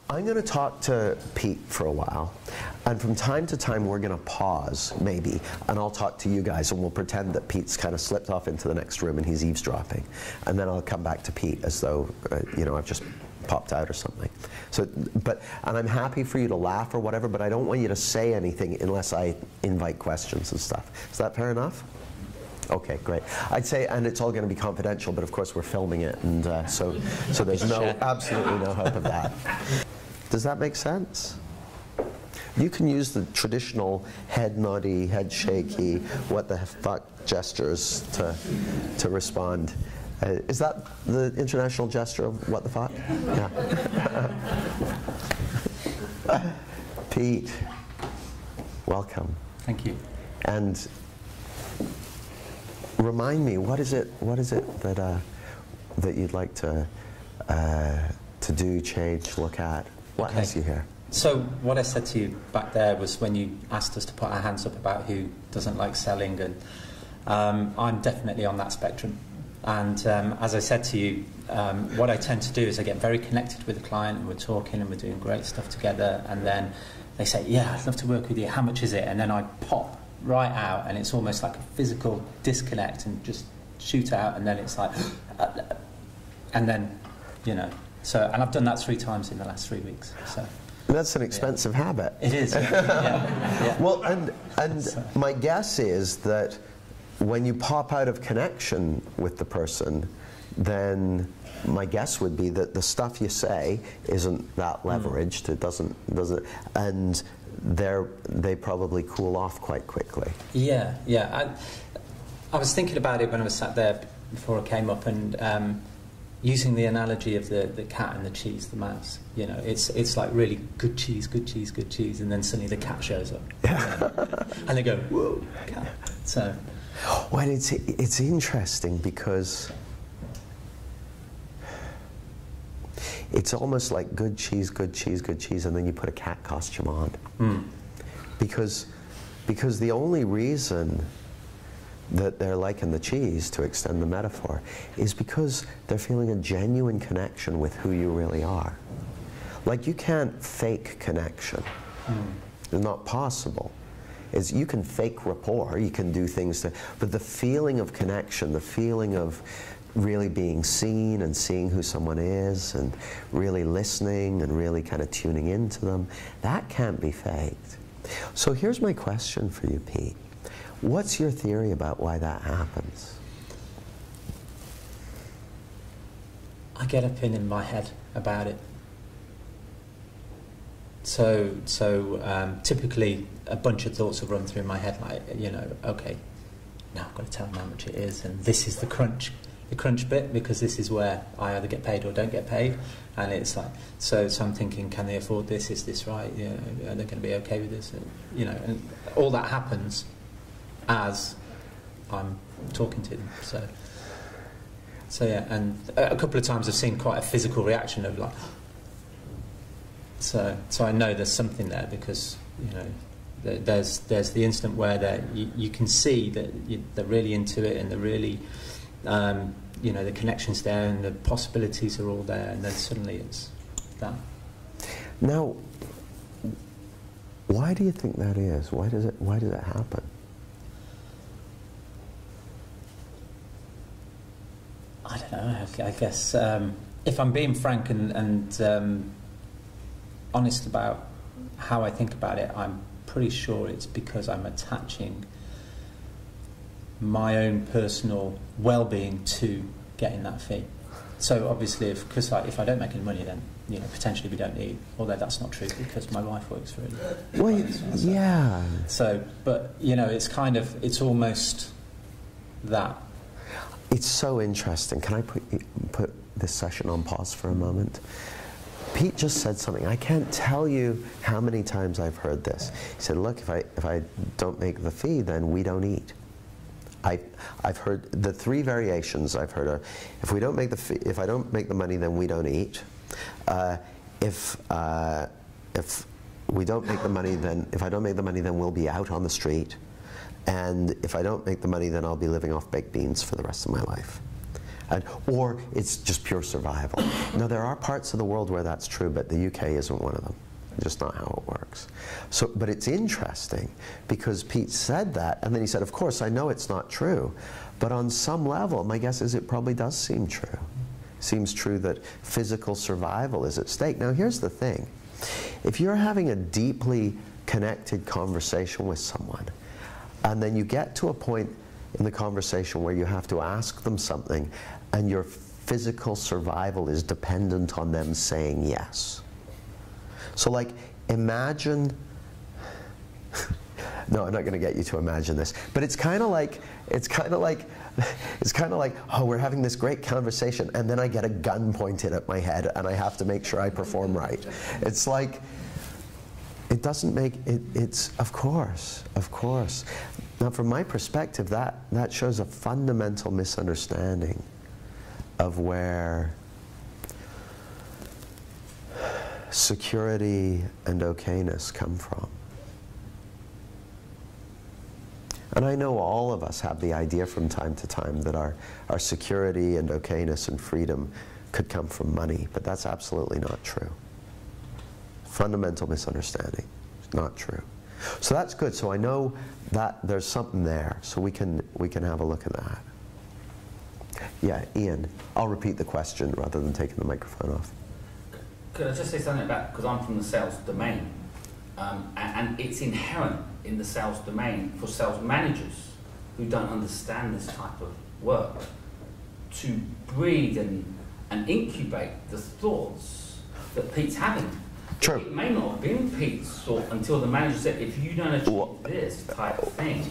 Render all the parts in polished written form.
I'm going to talk to Pete for a while, and from time to time we're going to pause, maybe, and I'll talk to you guys, and we'll pretend that Pete's kind of slipped off into the next room and he's eavesdropping, and then I'll come back to Pete as though, you know, I've just popped out or something. So, and I'm happy for you to laugh or whatever, but I don't want you to say anything unless I invite questions and stuff. Is that fair enough? Okay, great. I'd say, and it's all going to be confidential, but of course we're filming it, and so there's absolutely no hope of that. Does that make sense? You can use the traditional head noddy, head shaky, what the fuck gestures to respond. Is that the international gesture of what the fuck? Yeah. Pete, welcome. Thank you. And remind me, what is it that that you'd like to do, change, look at? What has you here? So what I said to you back there was when you asked us to put our hands up about who doesn't like selling, and I'm definitely on that spectrum. And as I said to you, what I tend to do is I get very connected with the client, and we're talking and we're doing great stuff together, and then they say, yeah, I'd love to work with you, how much is it? And then I pop right out, and it's almost like a physical disconnect, and just shoot out, and then it's like, and then, you know. So, and I've done that 3 times in the last 3 weeks. So that's an expensive habit. It is. Yeah. Well, and my guess is that when you pop out of connection with the person, then my guess would be that the stuff you say isn't that leveraged. It doesn't, and they probably cool off quite quickly. Yeah. I was thinking about it when I was sat there before I came up, and using the analogy of the cat and the cheese, the mouse. You know, it's like really good cheese, and then suddenly the cat shows up, and they go, whoa, cat. So, well, it's interesting because it's almost like good cheese, and then you put a cat costume on, because the only reason that they're liking the cheese, to extend the metaphor, is because they're feeling a genuine connection with who you really are. Like, you can't fake connection. It's not possible. You can fake rapport, you can do things but the feeling of connection, the feeling of really being seen and seeing who someone is and really listening and really kind of tuning into them, that can't be faked. So here's my question for you, Pete. What's your theory about why that happens? I get up in my head about it. So typically a bunch of thoughts will run through my head, like, you know, okay, now I've got to tell them how much it is, and this is the crunch bit, because this is where I either get paid or don't get paid, and it's like, so I'm thinking, can they afford this? Is this right? You know, are they going to be okay with this? And, you know, and all that happens as I'm talking to them. So yeah, and a couple of times I've seen quite a physical reaction of like, so I know there's something there, because, you know, there's the instant where you can see that they're really into it, and they're really, you know, the connection's there and the possibilities are all there, and then suddenly it's that. Now, why do you think that is? Why does it happen? I don't know. I guess if I'm being frank and honest about how I think about it, I'm pretty sure it's because I'm attaching my own personal well-being to getting that fee. So obviously, because if I don't make any money, then, you know, potentially we don't need. Although that's not true, because my wife works for it. Well, yeah. So, but you know, it's kind of, it's almost that. It's so interesting. Can I put this session on pause for a moment? Pete just said something. I can't tell you how many times I've heard this. He said, look, if I don't make the fee, then we don't eat. I've heard the 3 variations. I've heard if I don't make the money, then we don't eat. If we don't make the money, then if I don't make the money, then we'll be out on the street. And if I don't make the money, then I'll be living off baked beans for the rest of my life. or it's just pure survival. Now, there are parts of the world where that's true, but the UK isn't one of them. Just not how it works. So, but it's interesting because Pete said that, and then he said, of course, I know it's not true, but on some level, my guess is it probably does seem true. Seems true that physical survival is at stake. Now, here's the thing. If you're having a deeply connected conversation with someone, and then you get to a point in the conversation where you have to ask them something, and your physical survival is dependent on them saying yes. So, like, imagine, no, I'm not going to get you to imagine this, but it's kind of like, oh, we're having this great conversation, and then I get a gun pointed at my head, and I have to make sure I perform right. It's like, it doesn't make, it's, of course. Now, from my perspective, that shows a fundamental misunderstanding of where security and okayness come from. And I know all of us have the idea from time to time that our security and okayness and freedom could come from money, but that's absolutely not true. Fundamental misunderstanding. It's not true. So that's good. So I know that there's something there, so we can have a look at that. Yeah, Ian, I'll repeat the question rather than taking the microphone off. Could I just say something about, because I'm from the sales domain, and it's inherent in the sales domain for sales managers who don't understand this type of work to breed and incubate the thoughts that Pete's having. True. It may not have been Pete's thought until the manager said, if you don't achieve this type of thing.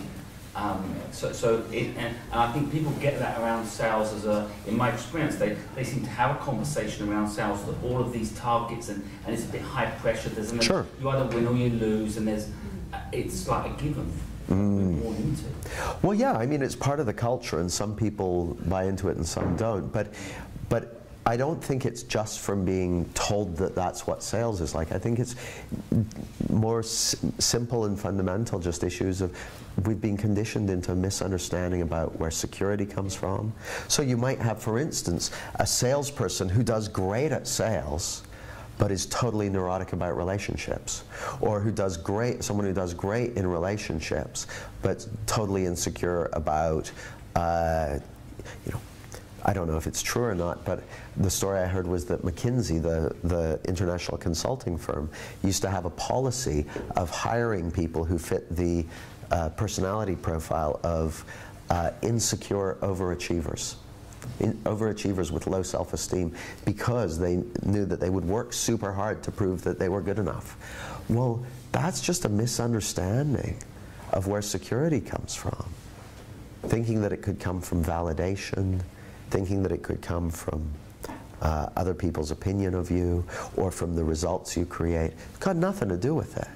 And I think people get that around sales as in my experience, they seem to have a conversation around sales that all of these targets and it's a bit high pressure. There's sure. You either win or you lose, and it's like a given. Born into. Well, yeah, I mean, it's part of the culture, and some people buy into it and some don't. But I don't think it's just from being told that that's what sales is like. I think it's more simple and fundamental, just issues of we've been conditioned into a misunderstanding about where security comes from. So you might have, for instance, a salesperson who does great at sales, but is totally neurotic about relationships, or someone who does great in relationships, but totally insecure about, I don't know if it's true or not, but the story I heard was that McKinsey, the international consulting firm, used to have a policy of hiring people who fit the personality profile of insecure overachievers. Overachievers with low self-esteem, because they knew that they would work super hard to prove that they were good enough. Well, that's just a misunderstanding of where security comes from. Thinking that it could come from validation, thinking that it could come from other people's opinion of you, or from the results you create. It's got nothing to do with it.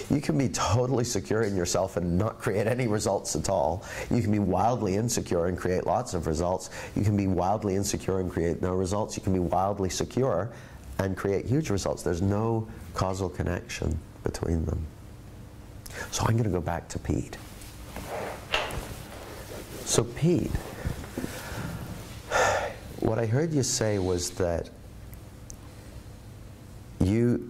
You can be totally secure in yourself and not create any results at all. You can be wildly insecure and create lots of results. You can be wildly insecure and create no results. You can be wildly secure and create huge results. There's no causal connection between them. So I'm going to go back to Pete. So Pete, what I heard you say was that you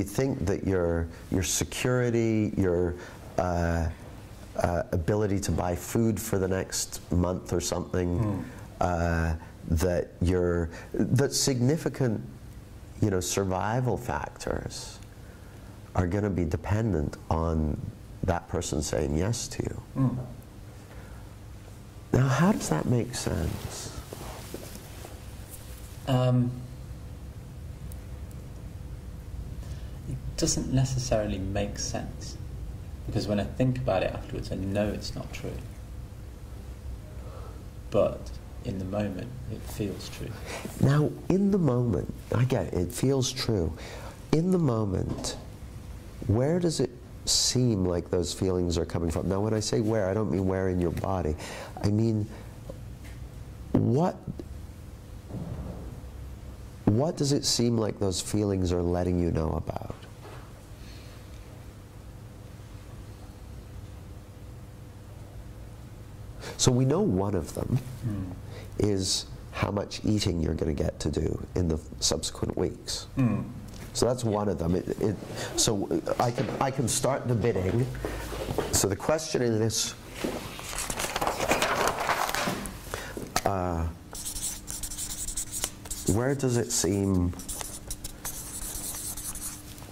think that your security, your ability to buy food for the next month or something, that significant, survival factors are going to be dependent on that person saying yes to you. Now, how does that make sense? It doesn't necessarily make sense, because when I think about it afterwards, I know it's not true. But in the moment, it feels true. Now, in the moment, I get it, it feels true. In the moment, where does it seem like those feelings are coming from? Now, when I say where, I don't mean where in your body. I mean, what does it seem like those feelings are letting you know about? So So we know one of them is how much eating you're going to get to do in the subsequent weeks. So that's one of them. So I can start the bidding. So the question in this, where does it seem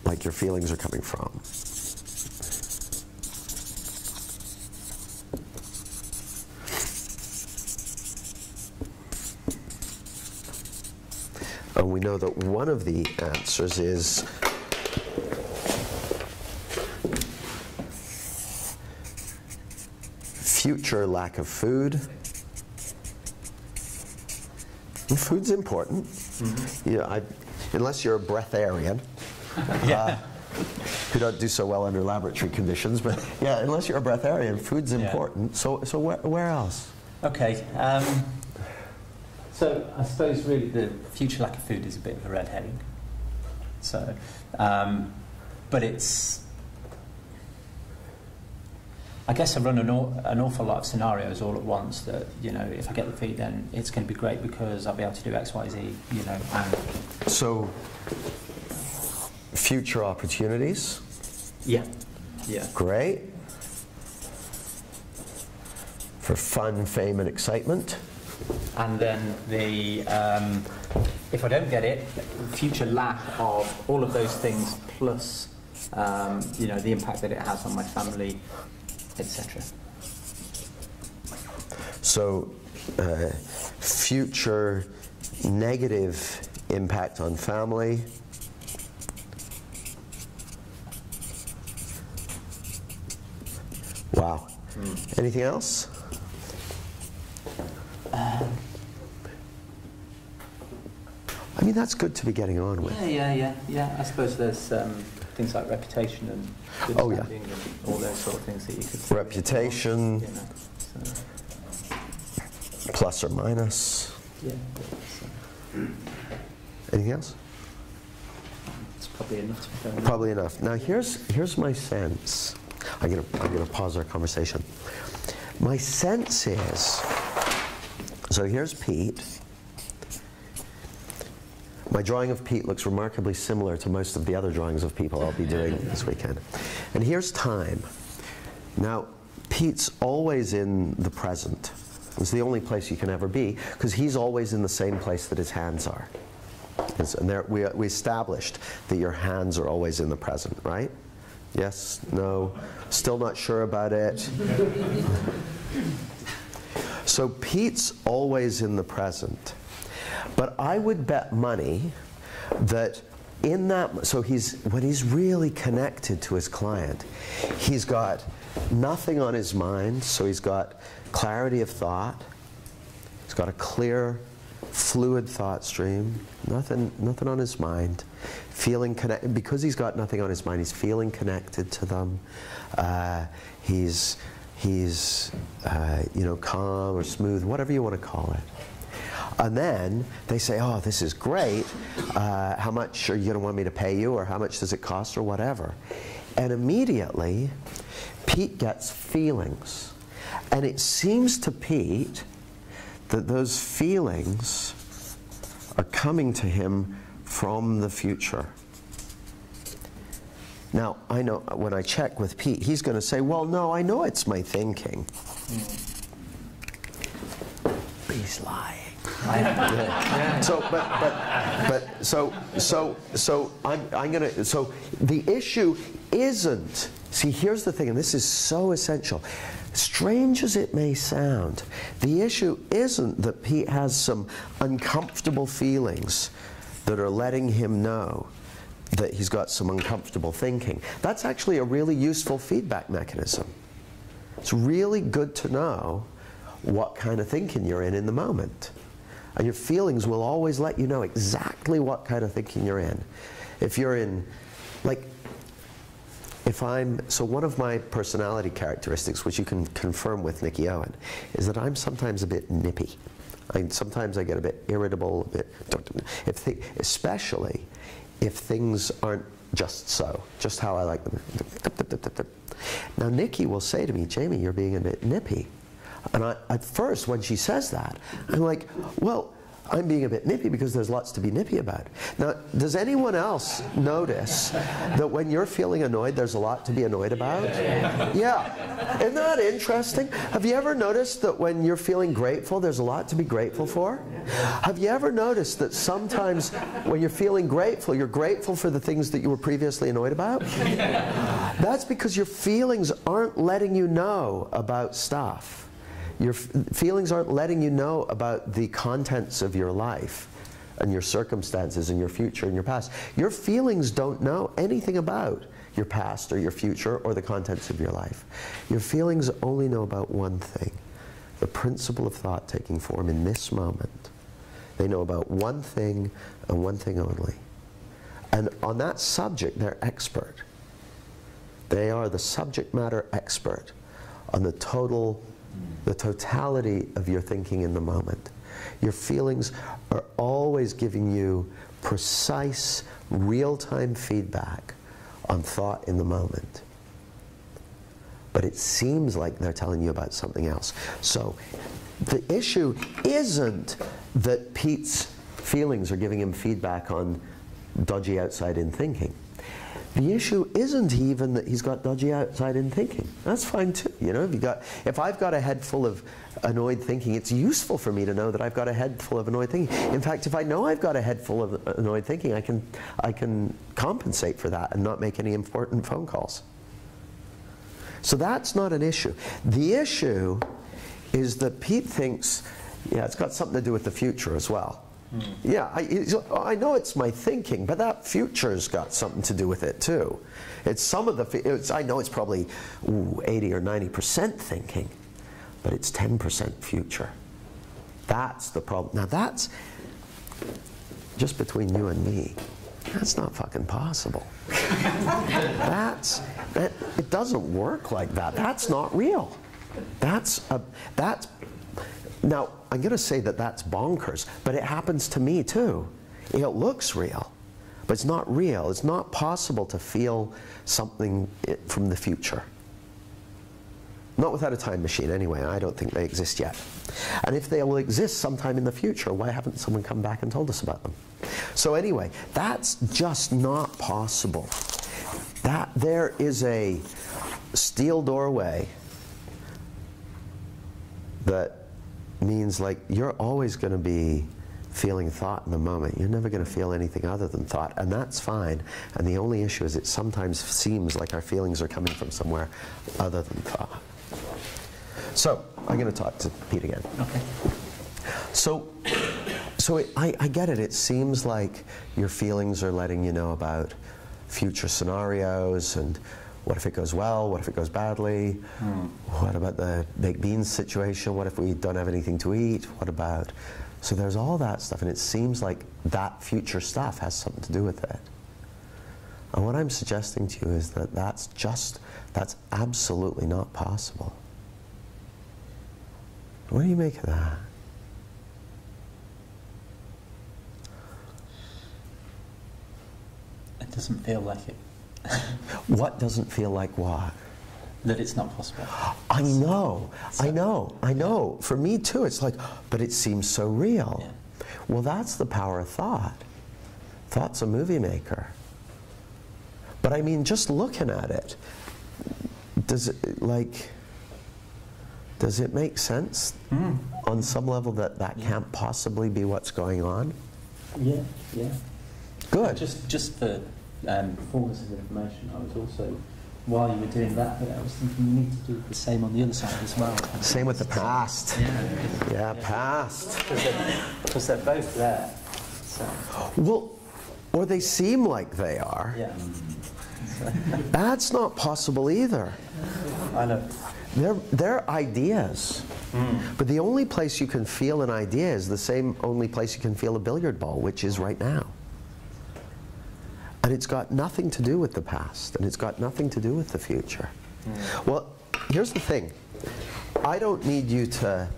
like your feelings are coming from? And we know that one of the answers is future lack of food. And food's important. Yeah, unless you're a breatharian, who don't do so well under laboratory conditions. But yeah, unless you're a breatharian, food's important. So where else? Okay. So I suppose really the future lack of food is a bit of a red herring. So, but it's, I guess I run an awful lot of scenarios all at once that, you know, if I get the feed, then it's going to be great because I'll be able to do X, Y, Z, you know. And so, future opportunities? Yeah. Great. For fun, fame, and excitement? And then the, if I don't get it, future lack of all of those things plus, you know, the impact that it has on my family, etc. So, future negative impact on family. Wow. Anything else? I mean, that's good to be getting on with. Yeah. I suppose there's things like reputation and good standing and all those sort of things that you could... Reputation, you know, so. Plus or minus. Yeah. Anything else? It's probably enough to be going on. Probably enough. Now, here's my sense. I'm gonna pause our conversation. My sense is, so here's Pete. My drawing of Pete looks remarkably similar to most of the other drawings of people I'll be doing this weekend. And here's time. Now, Pete's always in the present. It's the only place you can ever be, because he's always in the same place that his hands are. And there, we established that your hands are always in the present, right? Yes? No? Still not sure about it? So Pete's always in the present. But I would bet money that in that, so when he's really connected to his client, he's got nothing on his mind, so he's got clarity of thought, he's got a clear, fluid thought stream, nothing on his mind, feeling connected, because he's got nothing on his mind, he's feeling connected to them, he's you know, calm or smooth, whatever you want to call it. And then they say, oh, this is great, how much are you going to want me to pay you, or how much does it cost, or whatever. And immediately, Pete gets feelings. And it seems to Pete that those feelings are coming to him from the future. Now, I know when I check with Pete, he's going to say, well, no, I know it's my thinking. But he's lying. So, I'm gonna. So the issue isn't. See, here's the thing, and this is so essential. Strange as it may sound, the issue isn't that Pete has some uncomfortable feelings that are letting him know that he's got some uncomfortable thinking. That's actually a really useful feedback mechanism. It's really good to know what kind of thinking you're in the moment. And your feelings will always let you know exactly what kind of thinking you're in. If you're in, like, so one of my personality characteristics, which you can confirm with Nikki Owen, is that I'm sometimes a bit nippy. Sometimes I get a bit irritable, especially if things aren't just how I like them. Now Nikki will say to me, Jamie, you're being a bit nippy. And at first, when she says that, I'm like, well, I'm being a bit nippy because there's lots to be nippy about. Now, does anyone else notice that when you're feeling annoyed, there's a lot to be annoyed about? Yeah. Isn't that interesting? Have you ever noticed that when you're feeling grateful, there's a lot to be grateful for? Have you ever noticed that sometimes when you're feeling grateful, you're grateful for the things that you were previously annoyed about? That's because your feelings aren't letting you know about stuff. Your feelings aren't letting you know about the contents of your life and your circumstances and your future and your past. Your feelings don't know anything about your past or your future or the contents of your life. Your feelings only know about one thing, the principle of thought taking form in this moment. They know about one thing and one thing only. And on that subject, they're expert. They are the subject matter expert on the totality of your thinking in the moment. Your feelings are always giving you precise, real-time feedback on thought in the moment. But it seems like they're telling you about something else. So the issue isn't that Pete's feelings are giving him feedback on dodgy outside-in thinking. The issue isn't even that he's got dodgy outside-in thinking. That's fine too. You know, if I've got a head full of annoyed thinking, it's useful for me to know that I've got a head full of annoyed thinking. In fact, if I know I've got a head full of annoyed thinking, I can compensate for that and not make any important phone calls. So that's not an issue. The issue is that Pete thinks, yeah, it's got something to do with the future as well. Yeah, I know it's my thinking, but that future's got something to do with it too. It's some of the, I know it's probably 80 or 90% thinking, but it's 10% future. That's the problem. Now that's, just between you and me, that's not fucking possible. It doesn't work like that. That's not real. Now, I'm going to say that that's bonkers, but it happens to me too. It looks real, but it's not real. It's not possible to feel something from the future. Not without a time machine anyway. I don't think they exist yet. And if they will exist sometime in the future, why haven't someone come back and told us about them? So anyway, that's just not possible. That there is a steel doorway that means like you're always going to be feeling thought in the moment. You're never going to feel anything other than thought, and that's fine. And the only issue is it sometimes seems like our feelings are coming from somewhere other than thought. So I'm going to talk to Pete again. Okay. So I get it. It seems like your feelings are letting you know about future scenarios and what if it goes well? What if it goes badly? What about the baked beans situation? What if we don't have anything to eat? What about... So there's all that stuff, and it seems like that future stuff has something to do with it. And what I'm suggesting to you is that that's absolutely not possible. What do you make of that? It doesn't feel like it. What doesn't feel like what? That it's not possible. I know. For me too, it's like, but it seems so real. Yeah. Well, that's the power of thought. Thought's a movie maker. But I mean, just looking at it, does it make sense on some level that can't possibly be what's going on? Yeah. Good. Just for fullness of information, I was also, while you were doing that, I was thinking you need to do the same on the other side as well. Same with the past. Yeah, past. Because they're both there. So. Well, or they seem like they are. Yeah. That's not possible either. I know. They're ideas. But the only place you can feel an idea is the only place you can feel a billiard ball, which is right now. And it's got nothing to do with the past, and it's got nothing to do with the future. Well, here's the thing. I don't need you to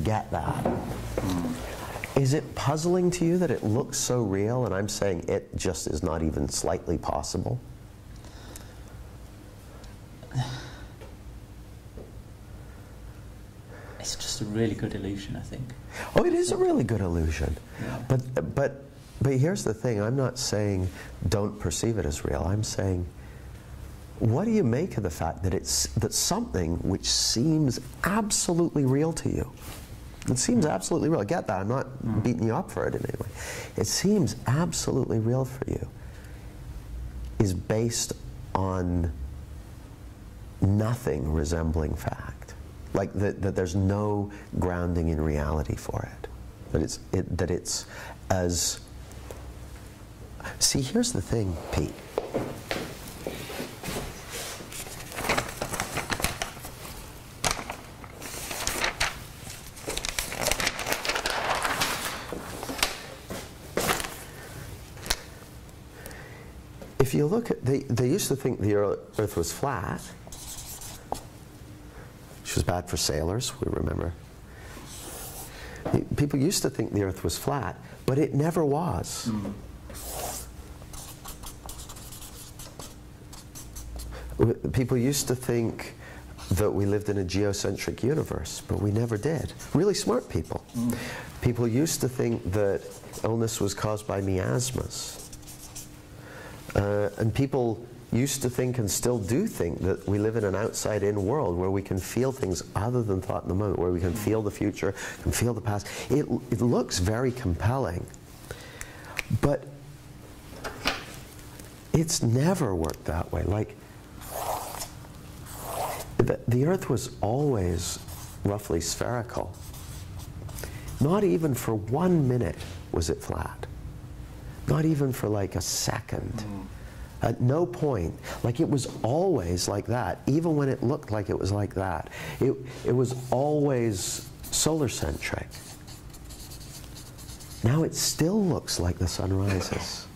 get that. Is it puzzling to you that it looks so real, and I'm saying it just is not even slightly possible? a really good illusion, I think. Oh, it is a really good illusion. Yeah. But here's the thing. I'm not saying don't perceive it as real. I'm saying, what do you make of the fact that that something which seems absolutely real to you, it seems absolutely real. I get that. I'm not beating you up for it in any way. It seems absolutely real for you, is based on nothing resembling fact. Like that there's no grounding in reality for it. That it's as... See, here's the thing, Pete. If you look at, they used to think the Earth was flat, which was bad for sailors, we remember. People used to think the Earth was flat, but it never was. People used to think that we lived in a geocentric universe, but we never did. Really smart people. People used to think that illness was caused by miasmas. And people used to think, and still do think, that we live in an outside-in world where we can feel things other than thought in the moment, where we can feel the future, can feel the past. It looks very compelling, but it's never worked that way. Like, the Earth was always roughly spherical. Not even for 1 minute was it flat. Not even for like a second. At no point. Like, it was always like that, even when it looked like it was like that. It was always solar-centric. Now it still looks like the sun rises,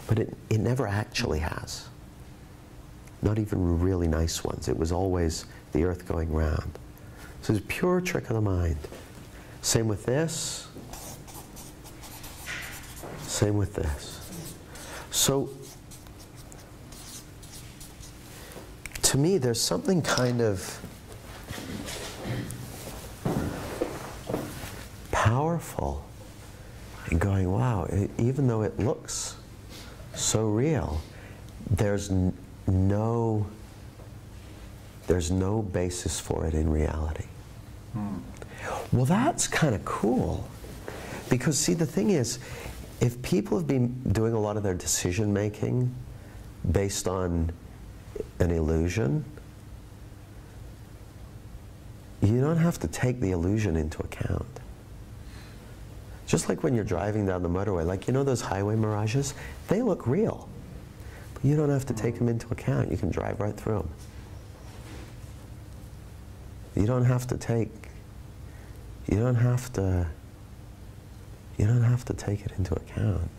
but it never actually has. Not even really nice ones. It was always the Earth going round. So it's a pure trick of the mind. Same with this. Same with this. So, to me, there's something kind of powerful in going, wow, even though it looks so real, there's no basis for it in reality. Well, that's kind of cool. Because, see, the thing is, if people have been doing a lot of their decision making based on an illusion, you don't have to take the illusion into account. Just like when you're driving down the motorway, like, you know those highway mirages? They look real, but you don't have to take them into account. You can drive right through them. You don't have to take it into account.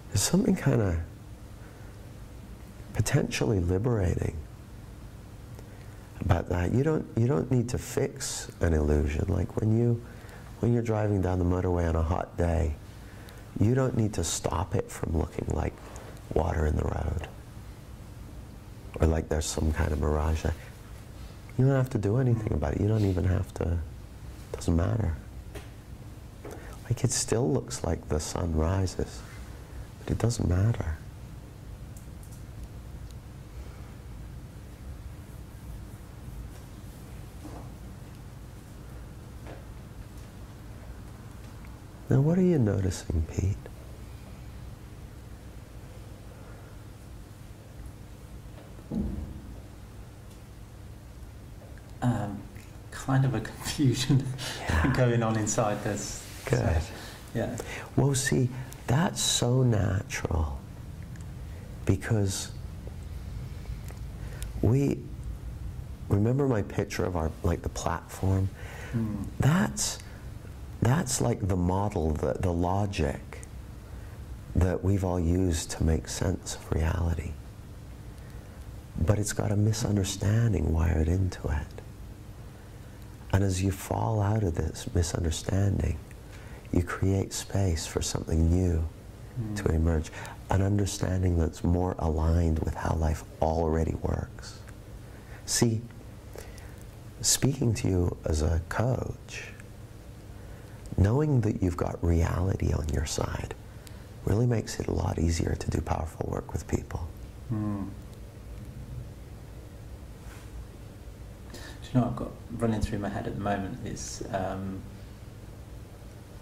There's something kind of potentially liberating about that. You don't need to fix an illusion. Like when you're driving down the motorway on a hot day, you don't need to stop it from looking like water in the road, or like there's some kind of mirage. You don't have to do anything about it. You don't even have to. It doesn't matter. Like, it still looks like the sun rises, but it doesn't matter. Now, what are you noticing, Pete? Kind of a confusion going on inside this. Good. So, yeah. Well, see, that's so natural, because remember my picture of the platform? That's like the model, the logic that we've all used to make sense of reality. But it's got a misunderstanding wired into it. And as you fall out of this misunderstanding, you create space for something new to emerge, an understanding that's more aligned with how life already works. See, speaking to you as a coach, knowing that you've got reality on your side really makes it a lot easier to do powerful work with people. Do you know what I've got running through my head at the moment is,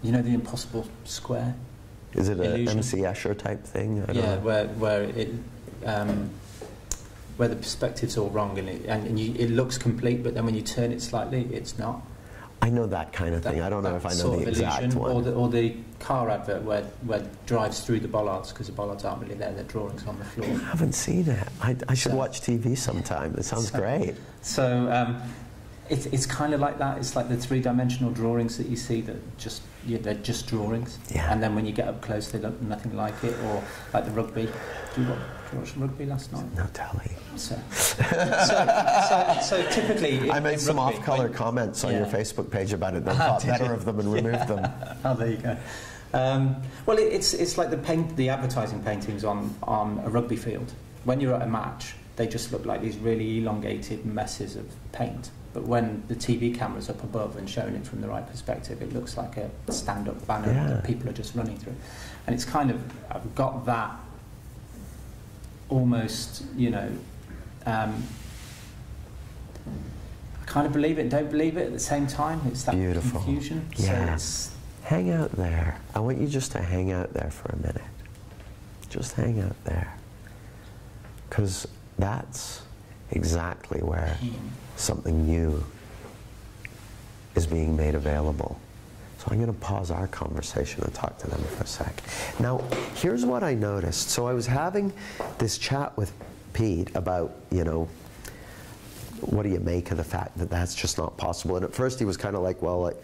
you know, the impossible square? Is it an illusion? MC Escher type thing? I don't Yeah, know. where the perspective's all wrong and it looks complete, but then when you turn it slightly, it's not. I know that kind of thing. I don't know if I know the exact one. Or the car advert where it drives through the bollards, because the bollards aren't really there, they're drawings on the floor. I haven't seen it. I should watch TV sometime. It sounds great. So it's kind of like that. It's like the three-dimensional drawings that you see that they're just drawings. Yeah. And then when you get up close, they look nothing like it. Or like the rugby. Did you watch rugby last night? No telly. So typically... I made some off-color comments on your Facebook page about it. They thought better of them and removed them. Oh, there you go. Well, it's like the advertising paintings on a rugby field. When you're at a match, they just look like these really elongated messes of paint. But when the TV camera's up above and showing it from the right perspective, it looks like a stand-up banner that people are just running through. And it's kind of, I've got that almost, you know, I kind of believe it and don't believe it at the same time. It's that beautiful confusion. Yeah. So hang out there. I want you just to hang out there for a minute. Just hang out there. Because that's exactly where something new is being made available. So I'm going to pause our conversation and talk to them for a sec. Now, here's what I noticed. So I was having this chat with Pete about, you know, what do you make of the fact that that's just not possible? And at first he was kind of like, well, like,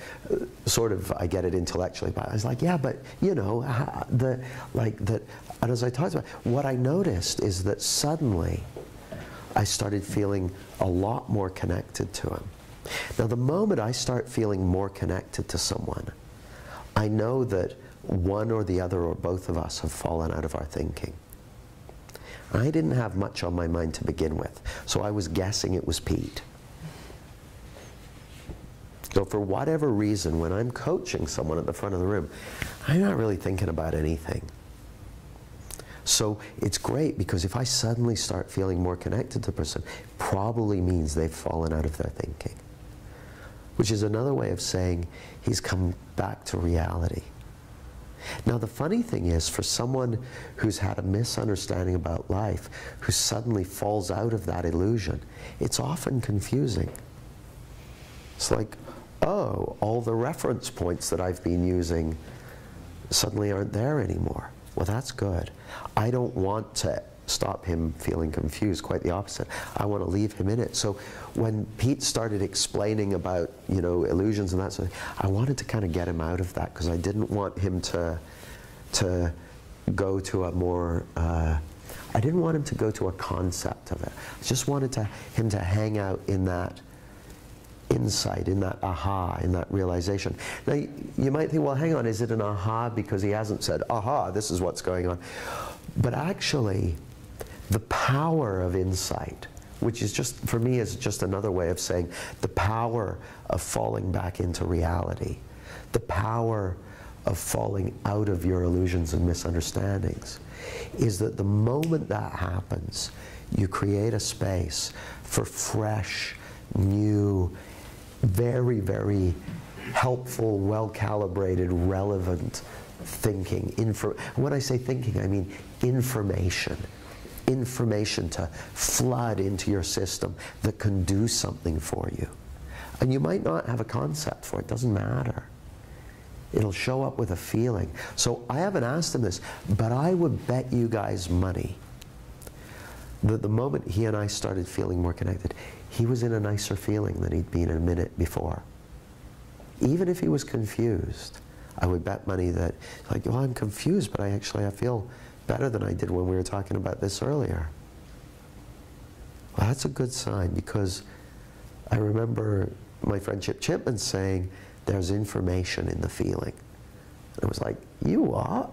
sort of, I get it intellectually, but I was like, yeah, but, you know, and as I talked about, what I noticed is that suddenly I started feeling a lot more connected to him. Now, the moment I start feeling more connected to someone, I know that one or the other or both of us have fallen out of our thinking. I didn't have much on my mind to begin with, so I was guessing it was Pete. So for whatever reason, when I'm coaching someone at the front of the room, I'm not really thinking about anything. So it's great because if I suddenly start feeling more connected to the person, it probably means they've fallen out of their thinking. Which is another way of saying he's come back to reality. Now the funny thing is, for someone who's had a misunderstanding about life, who suddenly falls out of that illusion, it's often confusing. It's like, oh, all the reference points that I've been using suddenly aren't there anymore. Well, that's good. I don't want to stop him feeling confused, quite the opposite. I want to leave him in it. So when Pete started explaining about, you know, illusions and that sort of thing, I wanted to kind of get him out of that because I didn't want him to go to a more, I didn't want him to go to a concept of it. I just wanted him to hang out in that insight, in that aha, in that realization. Now, you might think, well, hang on, is it an aha because he hasn't said, aha, this is what's going on? But actually, the power of insight, which is just, for me, is just another way of saying the power of falling back into reality, the power of falling out of your illusions and misunderstandings, is that the moment that happens, you create a space for fresh, new, very, very helpful, well-calibrated, relevant thinking. When I say thinking, I mean information. Information to flood into your system that can do something for you. And you might not have a concept for it, doesn't matter. It'll show up with a feeling. So I haven't asked him this, but I would bet you guys money that the moment he and I started feeling more connected, he was in a nicer feeling than he'd been a minute before. Even if he was confused, I would bet money that, like, well, I'm confused, but I feel better than I did when we were talking about this earlier. Well, that's a good sign, because I remember my friend Chip Chipman saying, there's information in the feeling. And it was like, you what?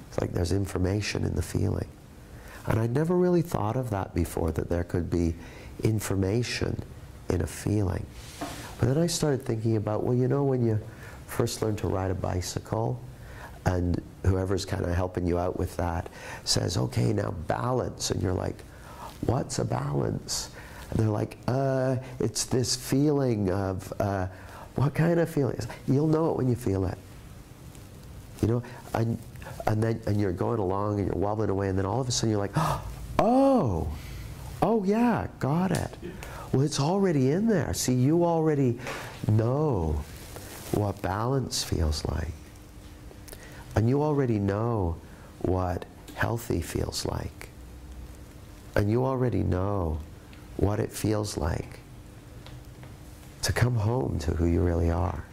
It's like there's information in the feeling. And I'd never really thought of that before, that there could be information in a feeling. But then I started thinking about, well, you know, when you first learn to ride a bicycle, and whoever's kind of helping you out with that says, okay, now balance. And you're like, what's a balance? And they're like, it's this feeling of, what kind of feeling? You'll know it when you feel it. You know, and you're going along and you're wobbling away, and then all of a sudden you're like, oh yeah, got it. Well, it's already in there. See, you already know what balance feels like. And you already know what healthy feels like. And you already know what it feels like to come home to who you really are.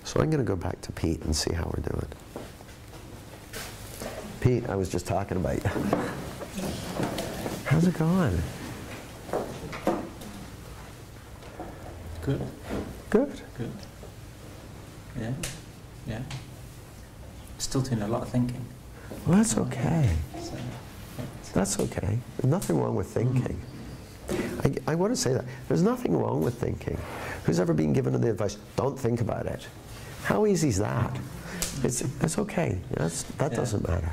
So I'm going to go back to Pete and see how we're doing. Pete, I was just talking about you. How's it going? Good. Good. Good. Yeah. Yeah. Still doing a lot of thinking. Well, that's okay. So, That's okay. There's nothing wrong with thinking. I want to say that. There's nothing wrong with thinking. Who's ever been given the advice, don't think about it? How easy is that? It's okay. That doesn't matter.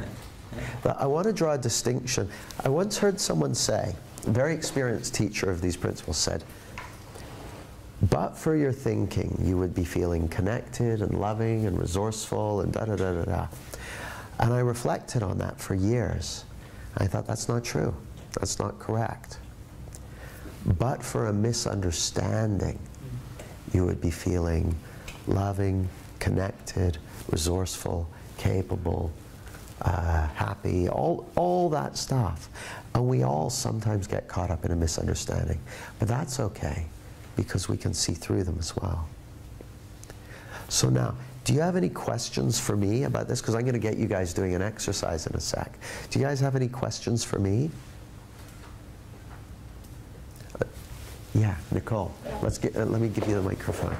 But I want to draw a distinction. I once heard someone say, a very experienced teacher of these principles said, but for your thinking, you would be feeling connected and loving and resourceful and da-da-da-da-da. And I reflected on that for years. I thought, that's not true. That's not correct. But for a misunderstanding, you would be feeling loving, connected, resourceful, capable, happy, all that stuff. And we all sometimes get caught up in a misunderstanding. But that's okay, because we can see through them as well. So now, do you have any questions for me about this? Because I'm going to get you guys doing an exercise in a sec. Do you guys have any questions for me? Yeah, Nicole. Let me give you the microphone.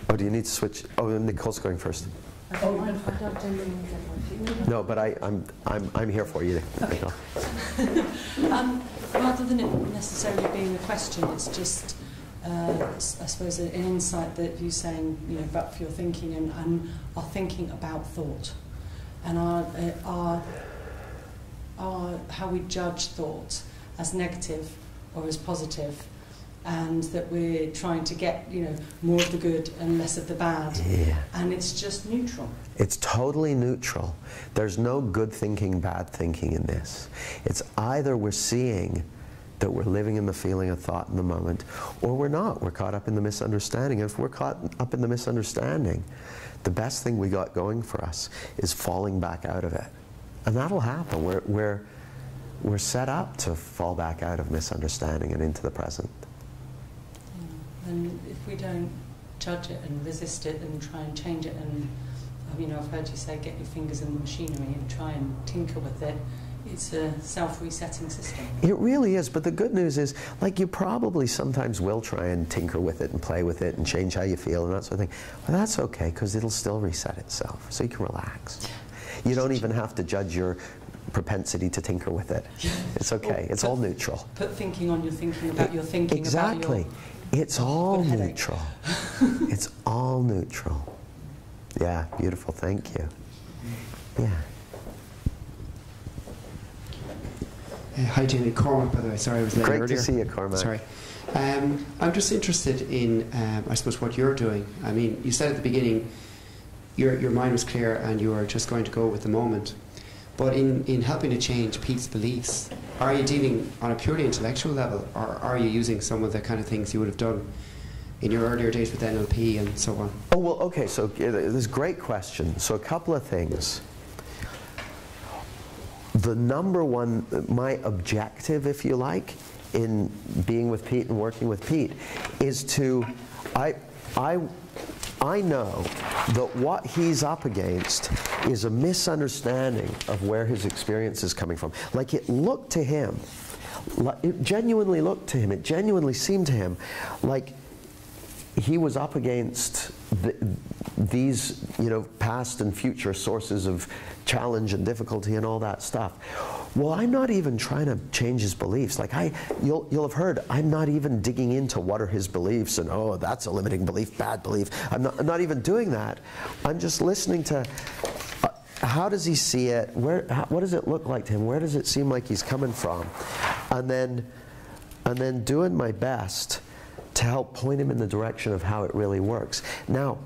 Oh, do you need to switch? Oh, Nicole's going first. No, but I'm here for you. Okay. Rather than it necessarily being a question, it's just I suppose an insight that you're saying, you know, but for your thinking and are thinking about thought, and are how we judge thought as negative or as positive, and that we're trying to get, you know, more of the good and less of the bad. Yeah. And it's just neutral. It's totally neutral. There's no good thinking, bad thinking in this. It's either we're seeing that we're living in the feeling of thought in the moment, or we're not. We're caught up in the misunderstanding. And if we're caught up in the misunderstanding, the best thing we got going for us is falling back out of it. And that'll happen. We're set up to fall back out of misunderstanding and into the present. And if we don't judge it and resist it and try and change it, and you know, I've heard you say get your fingers in the machinery and try and tinker with it, it's a self-resetting system. It really is, but the good news is, like, you probably sometimes will try and tinker with it and play with it and change how you feel and that sort of thing. Well, that's okay, because it'll still reset itself, so you can relax. You don't even have to judge your propensity to tinker with it. It's okay. It's all neutral. Put thinking on your thinking about your thinking. Exactly. About your it's all neutral. It's all neutral. Yeah, beautiful. Thank you. Yeah. Hi, Jamie. Cormac, by the way. Sorry, I was late earlier. Great to see you, Cormac. Sorry. I'm just interested in, I suppose, what you're doing. I mean, you said at the beginning your mind was clear and you were just going to go with the moment. But in helping to change Pete's beliefs, are you dealing on a purely intellectual level, or are you using some of the kind of things you would have done in your earlier days with NLP and so on? Oh, well, okay, so this is a great question. So a couple of things. The number one, my objective, if you like, in being with Pete and working with Pete is to, I I know that what he's up against is a misunderstanding of where his experience is coming from. Like, it looked to him, it genuinely looked to him, it genuinely seemed to him like he was up against these, you know, past and future sources of challenge and difficulty and all that stuff. Well, I'm not even trying to change his beliefs. Like, you'll have heard, I'm not even digging into what are his beliefs and, oh, that's a limiting belief, bad belief. I'm not even doing that. I'm just listening to how does he see it? What does it look like to him? Where does it seem like he's coming from? And then doing my best to help point him in the direction of how it really works. Now,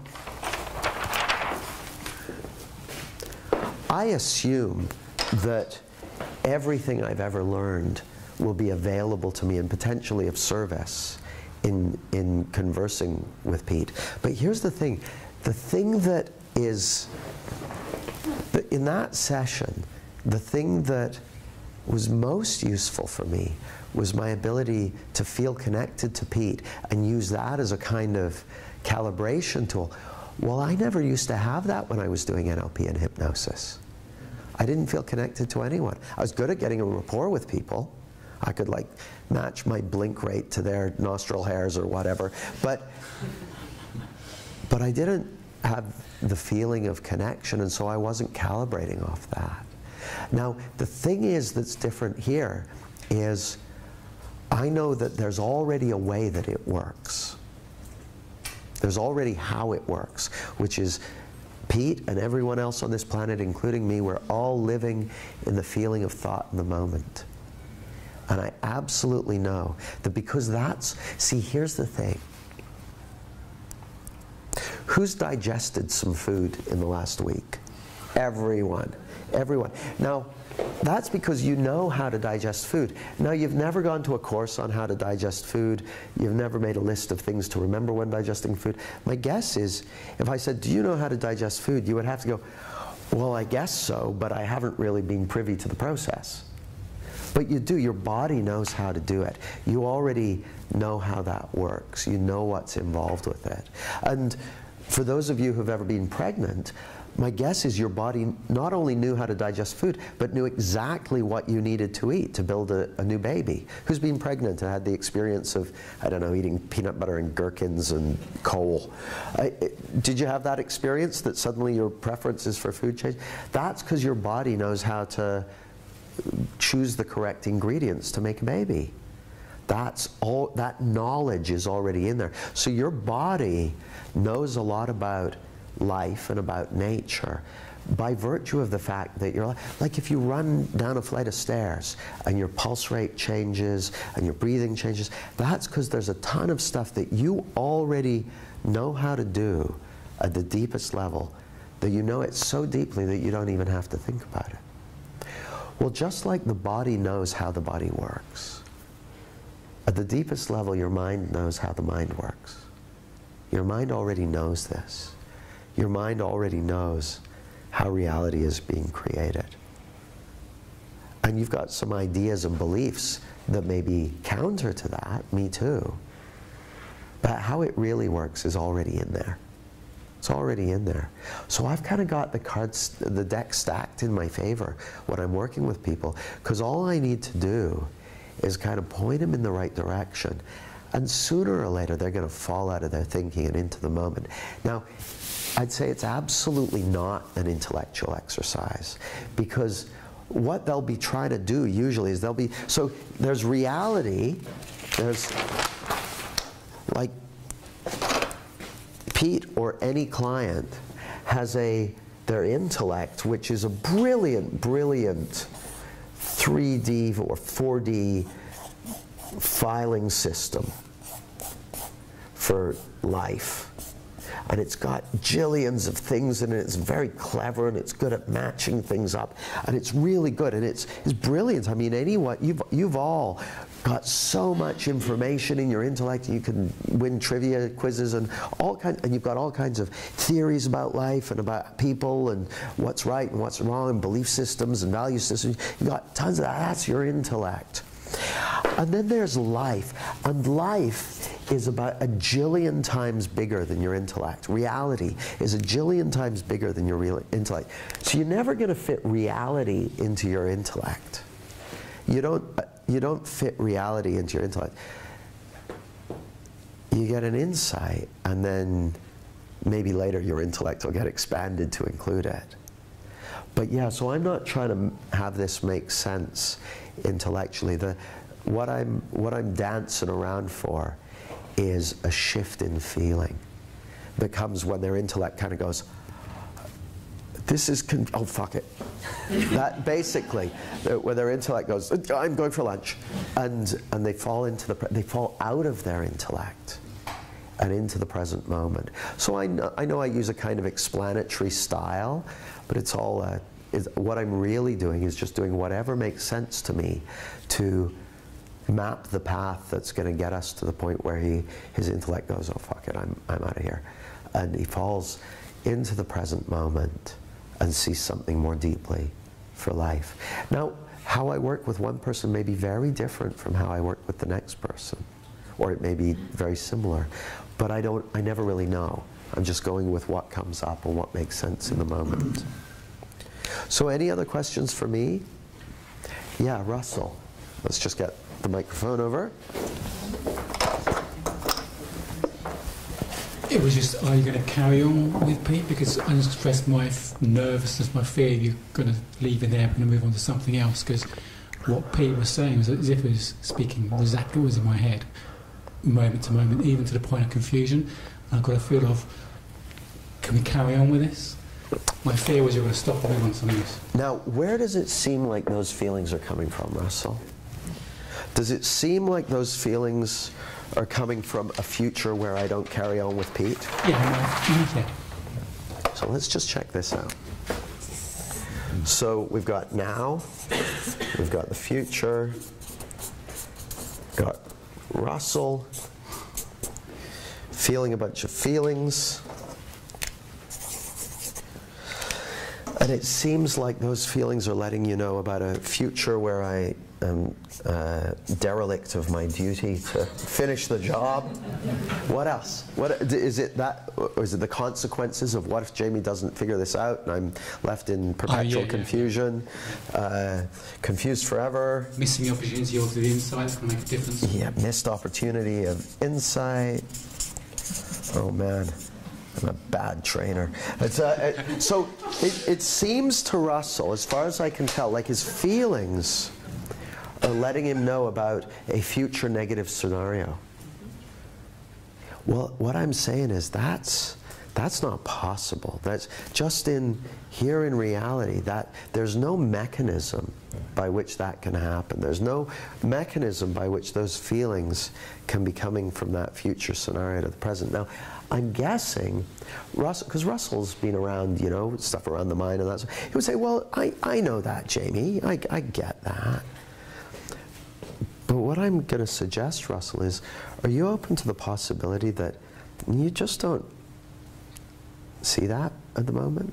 I assume that everything I've ever learned will be available to me and potentially of service in conversing with Pete. But here's the thing that is, in that session, the thing that was most useful for me was my ability to feel connected to Pete and use that as a kind of calibration tool. Well, I never used to have that when I was doing NLP and hypnosis. I didn't feel connected to anyone. I was good at getting a rapport with people. I could like match my blink rate to their nostril hairs or whatever. But I didn't have the feeling of connection, and so I wasn't calibrating off that. Now, the thing is that's different here is I know that there's already a way that it works. There's already how it works, which is Pete and everyone else on this planet, including me, we're all living in the feeling of thought in the moment. And I absolutely know that because see, here's the thing. Who's digested some food in the last week? Everyone. Everyone. Now, that's because you know how to digest food. Now, you've never gone to a course on how to digest food. You've never made a list of things to remember when digesting food. My guess is, if I said, do you know how to digest food? You would have to go, well, I guess so, but I haven't really been privy to the process. But you do. Your body knows how to do it. You already know how that works. You know what's involved with it. And for those of you who've ever been pregnant, my guess is your body not only knew how to digest food, but knew exactly what you needed to eat to build a new baby. Who's been pregnant and had the experience of, I don't know, eating peanut butter and gherkins and coal? Did you have that experience that suddenly your preferences for food change? That's because your body knows how to choose the correct ingredients to make a baby. That's all, that knowledge is already in there. So your body knows a lot about life and about nature by virtue of the fact that you're like if you run down a flight of stairs and your pulse rate changes and your breathing changes, that's because there's a ton of stuff that you already know how to do at the deepest level, that you know it so deeply that you don't even have to think about it. Well, just like the body knows how the body works, at the deepest level your mind knows how the mind works. Your mind already knows this. Your mind already knows how reality is being created. And you've got some ideas and beliefs that may be counter to that, me too. But how it really works is already in there. It's already in there. So I've kind of got the deck stacked in my favor when I'm working with people, because all I need to do is kind of point them in the right direction. And sooner or later, they're going to fall out of their thinking and into the moment. Now, I'd say it's absolutely not an intellectual exercise, because what they'll be trying to do usually is so there's reality, there's like Pete or any client has their intellect, which is a brilliant 3D or 4D filing system for life. And it's got jillions of things in it. It's very clever, and it's good at matching things up, and it's really good, and it's brilliant. I mean, you've all got so much information in your intellect. You can win trivia quizzes and and you've got all kinds of theories about life and about people and what's right and what's wrong and belief systems and value systems. You've got tons of that. That's your intellect. And then there's life. And life is about a jillion times bigger than your intellect. Reality is a jillion times bigger than your real intellect. So you're never going to fit reality into your intellect. You don't fit reality into your intellect. You get an insight, and then maybe later your intellect will get expanded to include it. But yeah, so I'm not trying to have this make sense intellectually. What I'm dancing around for is a shift in feeling that comes when their intellect kind of goes, this is, oh fuck it. That basically, where their intellect goes, I'm going for lunch, and they fall out of their intellect and into the present moment. So I know I use a kind of explanatory style, but it's all, what I'm really doing is just doing whatever makes sense to me to map the path that's going to get us to the point where his intellect goes, oh fuck it, I'm out of here. And he falls into the present moment and sees something more deeply for life. Now, how I work with one person may be very different from how I work with the next person. Or it may be very similar. But I never really know. I'm just going with what comes up and what makes sense in the moment. So any other questions for me? Yeah, Russell. Let's just get the microphone over. It was just, are you going to carry on with Pete? Because I just stressed my nervousness, my fear you're going to leave it there and move on to something else. Because what Pete was saying was as if he was speaking exactly what was in my head, moment to moment, even to the point of confusion. And I've got a feel of, can we carry on with this? My fear was you're going to stop and move on to something else. Now, where does it seem like those feelings are coming from, Russell? Does it seem like those feelings are coming from a future where I don't carry on with Pete? Yeah. So let's just check this out. So we've got now, we've got the future, got Russell feeling a bunch of feelings. And it seems like those feelings are letting you know about a future where I am derelict of my duty to finish the job. What else? What is it that, or is it the consequences of what if Jamie doesn't figure this out and I'm left in perpetual confusion, confused forever? Missing the opportunity of the insight can make a difference. Yeah, missed opportunity of insight. Oh man. I'm a bad trainer. So it seems to Russell, as far as I can tell, like his feelings are letting him know about a future negative scenario. Well, what I'm saying is that's not possible. That's just here in reality, that there's no mechanism by which that can happen. There's no mechanism by which those feelings can be coming from that future scenario to the present. Now, I'm guessing, because Russell's been around, stuff around the mind and that. So he would say, well, I know that, Jamie. I get that. But what I'm going to suggest, Russell, is, are you open to the possibility that you just don't see that at the moment?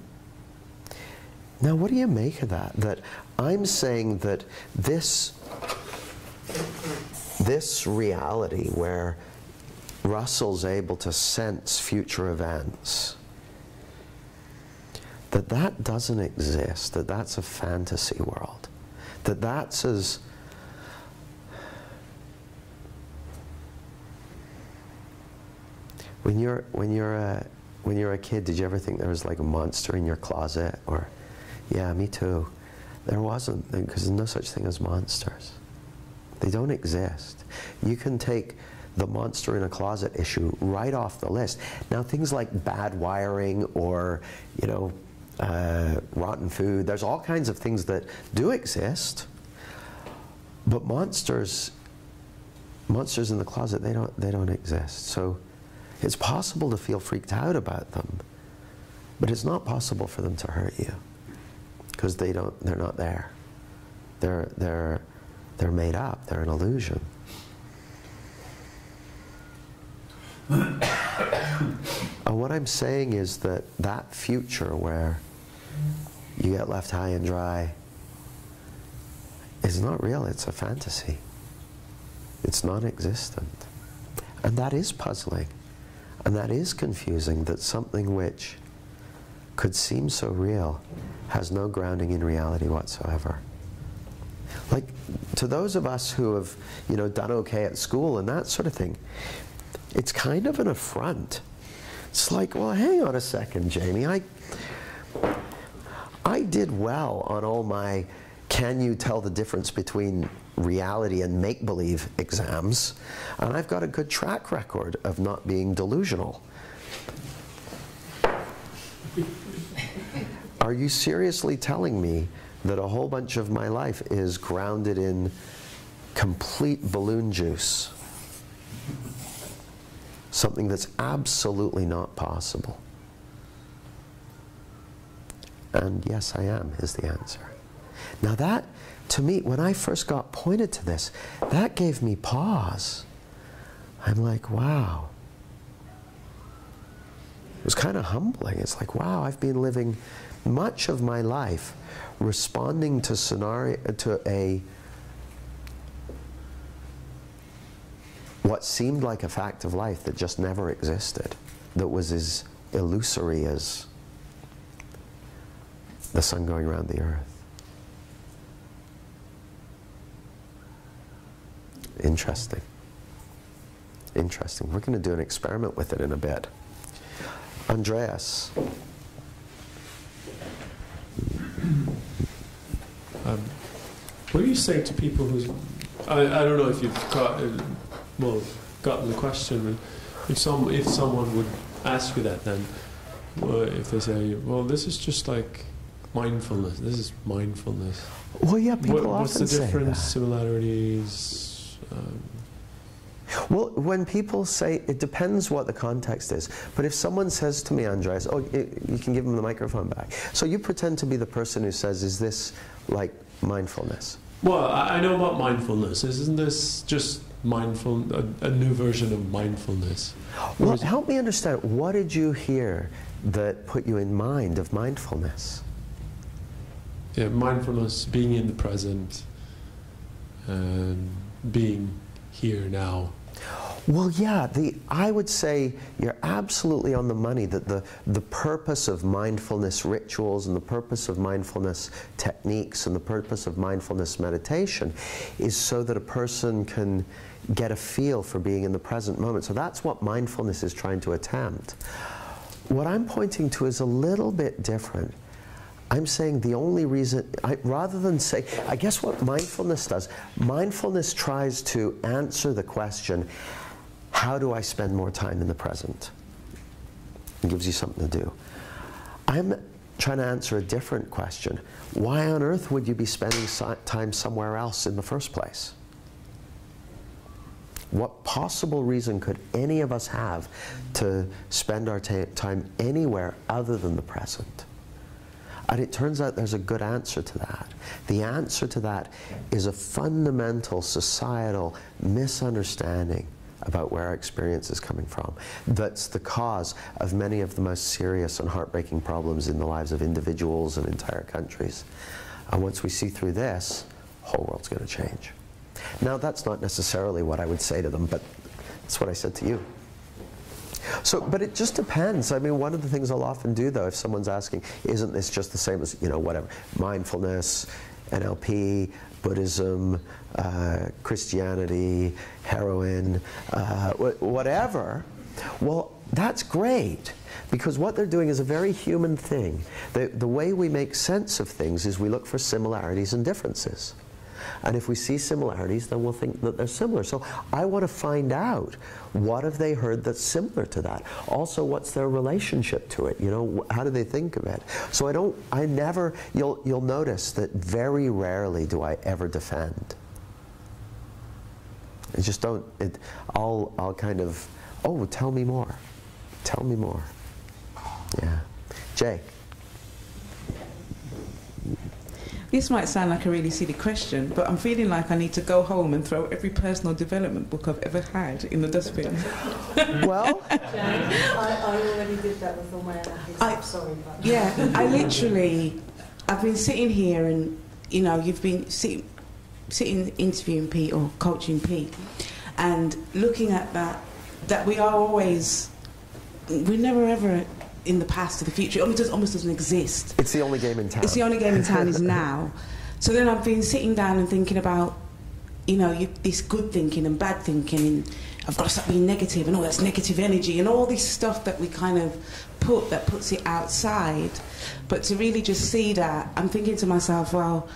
Now, what do you make of that? That I'm saying that this reality where Russell's able to sense future events, that doesn't exist, that's a fantasy world, that's as... When you're a kid, did you ever think there was like a monster in your closet? Or, yeah, me too. There wasn't, because there's no such thing as monsters. They don't exist. You can take the monster in a closet issue right off the list. Now, things like bad wiring or, rotten food, there's all kinds of things that do exist, but monsters in the closet, they don't exist. So it's possible to feel freaked out about them, but it's not possible for them to hurt you, because they're not there. They're made up. They're an illusion. And what I'm saying is that future where you get left high and dry is not real. It's a fantasy. It's non-existent. And that is puzzling. And that is confusing, that something which could seem so real has no grounding in reality whatsoever. Like, to those of us who have, you know, done okay at school and that sort of thing, it's kind of an affront. It's like, well, hang on a second, Jamie. I did well on all my can you tell the difference between reality and make-believe exams, and I've got a good track record of not being delusional. Are you seriously telling me that a whole bunch of my life is grounded in complete balloon juice? Something that's absolutely not possible. And yes, I am, is the answer. Now that, to me, when I first got pointed to this, that gave me pause. I'm like, wow. It was kind of humbling. It's like, wow, I've been living much of my life responding to what seemed like a fact of life that just never existed, that was as illusory as the sun going around the earth. Interesting. Interesting. We're going to do an experiment with it in a bit. Andreas. What do you say to people who, I don't know if you've gotten the question, if someone would ask you that, then if they say, well, this is just like mindfulness, this is mindfulness. Well, yeah, people what's often the difference, say that. similarities? Well, when people say, it depends what the context is. But if someone says to me, Andreas, oh, you can give them the microphone back. So you pretend to be the person who says, is this like mindfulness? Well, I know about mindfulness. Isn't this just a new version of mindfulness? Well, help me understand. What did you hear that put you in mind of mindfulness? Yeah, mindfulness, being in the present, and being here now. Well, yeah, I would say you're absolutely on the money that the purpose of mindfulness rituals and the purpose of mindfulness techniques and the purpose of mindfulness meditation is so that a person can get a feel for being in the present moment. So that's what mindfulness is trying to attempt. What I'm pointing to is a little bit different. I'm saying the only reason, rather than say, I guess what mindfulness does, mindfulness tries to answer the question, how do I spend more time in the present? It gives you something to do. I'm trying to answer a different question. Why on earth would you be spending time somewhere else in the first place? What possible reason could any of us have to spend our time anywhere other than the present? And it turns out there's a good answer to that. The answer to that is a fundamental societal misunderstanding about where our experience is coming from. That's the cause of many of the most serious and heartbreaking problems in the lives of individuals and entire countries. And once we see through this, the whole world's going to change. Now, that's not necessarily what I would say to them, but that's what I said to you. So, but it just depends. I mean, one of the things I'll often do, though, if someone's asking, isn't this just the same as, you know, whatever, mindfulness, NLP, Buddhism, Christianity, heroin, whatever, well, that's great, because what they're doing is a very human thing. The way we make sense of things is we look for similarities and differences. And if we see similarities, then we'll think that they're similar. So I want to find out, what have they heard that's similar to that? Also, what's their relationship to it? You know, how do they think of it? So you'll notice that very rarely do I ever defend. I just don't, I'll kind of, oh, tell me more. Tell me more. Yeah. Jay. This might sound like a really silly question, but I'm feeling like I need to go home and throw every personal development book I've ever had in the dustbin. Well, I already did that with all my NLPs. I'm sorry about that. Yeah, I've been sitting here and, you know, you've been sitting interviewing Pete or coaching Pete, and looking at that we are always, we're never ever in the past or the future. It almost doesn't exist. It's the only game in town. It's the only game in town is now. So then I've been sitting down and thinking about, this good thinking and bad thinking, and I've got to stop being negative, and all that's negative energy, and all this stuff that we kind of that puts it outside. But to really just see that, I'm thinking to myself, well,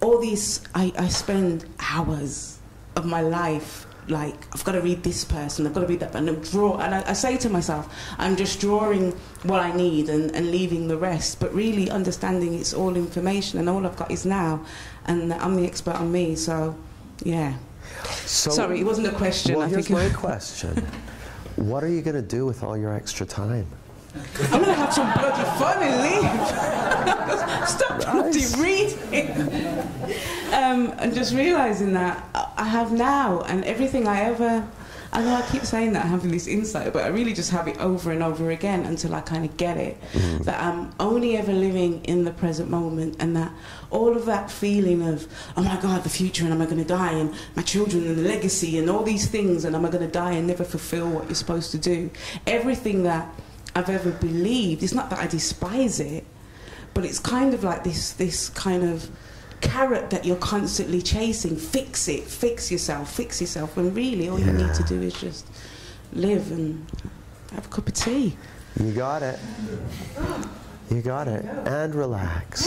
all these, I spend hours of my life, like, I've got to read this person, I've got to read that, and I say to myself, I'm just drawing what I need and leaving the rest, but really understanding it's all information, and all I've got is now, and I'm the expert on me, so, yeah. So, sorry, it wasn't a question. Well, here's my question. What are you going to do with all your extra time? I'm going to have some bloody fun and leave. Stop bloody reading. And just realising that I have now, and everything I know I keep saying that, having this insight, but I really just have it over and over again until I kind of get it. Mm-hmm. That I'm only ever living in the present moment, and that all of that feeling of, oh my God, the future, and am I going to die, and my children, and the legacy, and all these things, and am I going to die and never fulfil what you're supposed to do? Everything that I've ever believed, it's not that I despise it, but it's kind of like this kind of carrot that you're constantly chasing. Fix it, fix yourself, when really all you need to do is just live and have a cup of tea. You got it. You got it. And relax.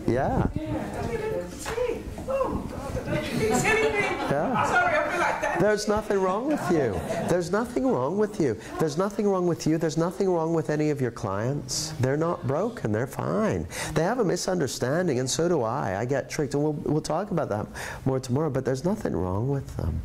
Yeah. Yeah. Sorry, I feel like that. There's nothing wrong with you. There's nothing wrong with you. There's nothing wrong with you. There's nothing wrong with any of your clients. They're not broken. They're fine. They have a misunderstanding, and so do I. I get tricked, and we'll talk about that more tomorrow, but there's nothing wrong with them.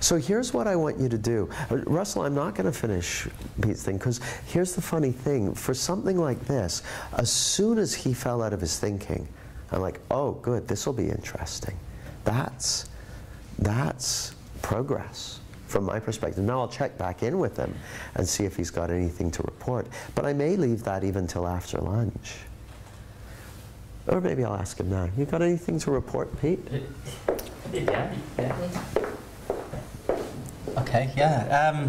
So here's what I want you to do. Russell, I'm not going to finish Pete's thing, because here's the funny thing. For something like this, as soon as he fell out of his thinking, I'm like, oh, good, this will be interesting. That's progress from my perspective. Now I'll check back in with him and see if he's got anything to report. But I may leave that even till after lunch. Or maybe I'll ask him now. You got anything to report, Pete? Yeah. Okay, yeah.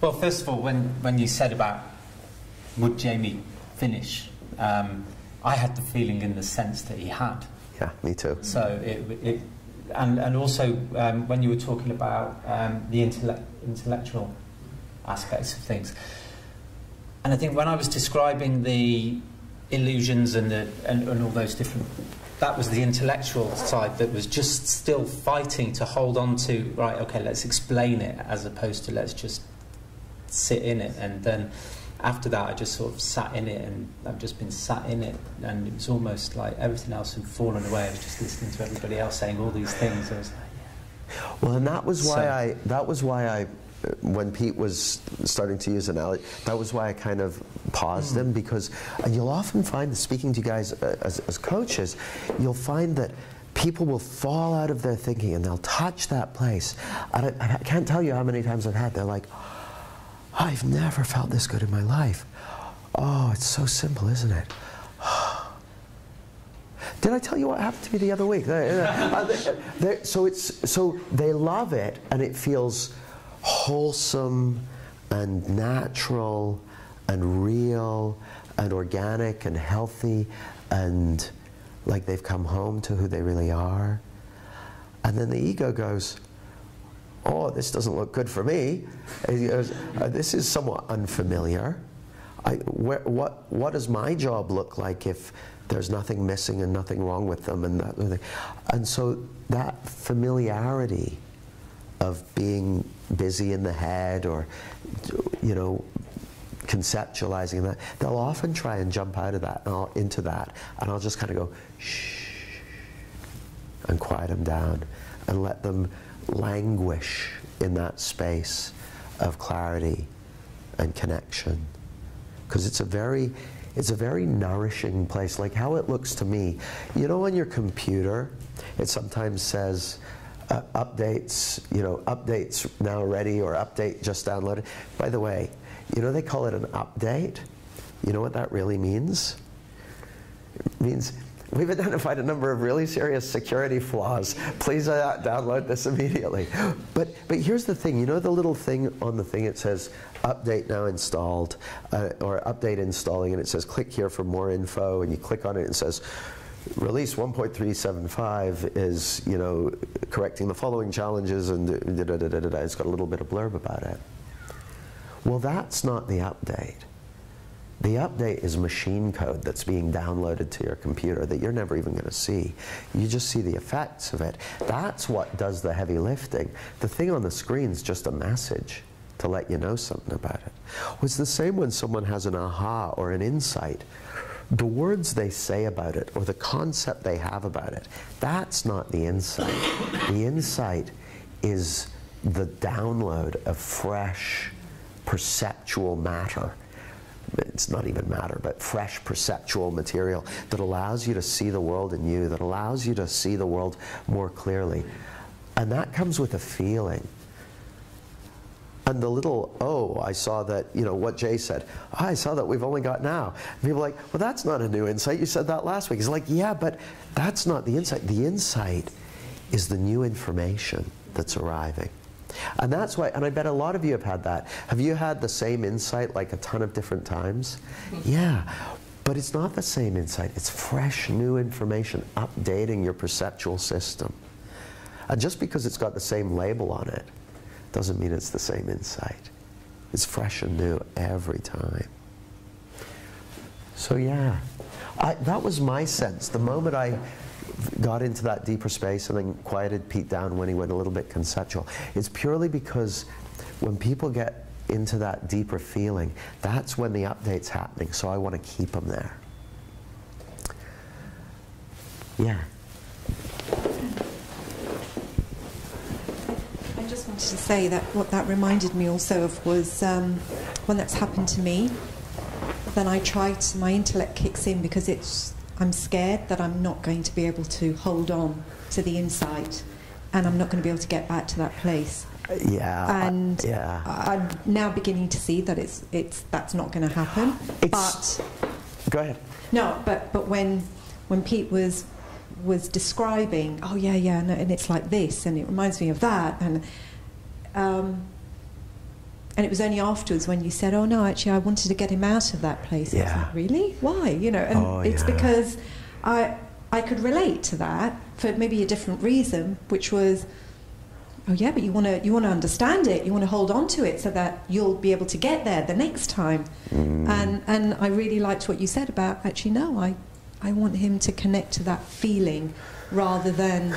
Well, first of all, when you said about would Jamie finish, I had the feeling in the sense that he had. Yeah, me too. So and also when you were talking about the intellectual aspects of things, and I think when I was describing the illusions and all those different, that was the intellectual side that was just still fighting to hold on to, right, okay, let's explain it, as opposed to let's just sit in it. And then after that I just sort of sat in it, and I've just been sat in it, and it was almost like everything else had fallen away. I was just listening to everybody else saying all these things. I was like, yeah. Well, and that was why I when Pete was starting to use analogy, that was why I kind of paused him, because you'll often find, speaking to you guys as coaches, you'll find that people will fall out of their thinking and they'll touch that place. And I can't tell you how many times I've had, they're like, I've never felt this good in my life. Oh, it's so simple, isn't it? Did I tell you what happened to me the other week? So they love it, and it feels wholesome and natural and real and organic and healthy, and like they've come home to who they really are. And then the ego goes, oh, this doesn't look good for me. It goes, this is somewhat unfamiliar. What does my job look like if there's nothing missing and nothing wrong with them? And so that familiarity of being busy in the head, or, you know, conceptualizing that, they'll often try and jump out of that and into that, and I'll just kind of go shh and quiet them down and let them languish in that space of clarity and connection, because it's a very nourishing place. Like how it looks to me, you know, on your computer it sometimes says updates, you know, updates now ready, or update just downloaded. By the way, you know, they call it an update. You know what that really means? It means we've identified a number of really serious security flaws. Please download this immediately. But here's the thing. You know the little thing on the thing, it says update now installed, or update installing, and it says click here for more info, and you click on it and it says release 1.375 is, you know, correcting the following challenges, and it's got a little bit of blurb about it. Well, that's not the update. The update is machine code that's being downloaded to your computer that you're never even going to see. You just see the effects of it. That's what does the heavy lifting. The thing on the screen is just a message to let you know something about it. Well, it's the same when someone has an aha or an insight. The words they say about it, or the concept they have about it, that's not the insight. The insight is the download of fresh perceptual matter. It's not even matter, but fresh perceptual material that allows you to see the world in you, that allows you to see the world more clearly. And that comes with a feeling. And the little, oh, I saw that, you know, what Jay said, oh, I saw that we've only got now. And people are like, well, that's not a new insight. You said that last week. It's like, yeah, but that's not the insight. The insight is the new information that's arriving. And that's why, and I bet a lot of you have had that. Have you had the same insight like a ton of different times? Yeah, but it's not the same insight. It's fresh, new information updating your perceptual system. And just because it's got the same label on it doesn't mean it's the same insight. It's fresh and new every time. So yeah, that was my sense. The moment I got into that deeper space and then quieted Pete down when he went a little bit conceptual, it's purely because when people get into that deeper feeling, that's when the update's happening, so I want to keep them there. Yeah. I just wanted to say that what that reminded me also of was when that's happened to me, then I try to, my intellect kicks in because I'm scared that I'm not going to be able to hold on to the insight, and I'm not going to be able to get back to that place. Yeah. And yeah. I'm now beginning to see that that's not going to happen. But go ahead. No, but when Pete was describing, oh yeah, and it's like this, and it reminds me of that, and it was only afterwards when you said, oh no, actually I wanted to get him out of that place. Yeah. I was like, really? Why? You know, and it's because I could relate to that for maybe a different reason, which was, oh yeah, but you want to understand it, you want to hold on to it so that you'll be able to get there the next time. And I really liked what you said about, actually no, I want him to connect to that feeling rather than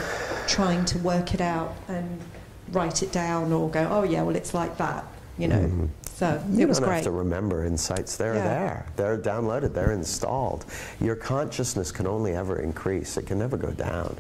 trying to work it out and write it down or go, oh yeah, well it's like that, you know. So it was great. You don't have to remember insights. They're there. They're downloaded. They're installed. Your consciousness can only ever increase. It can never go down.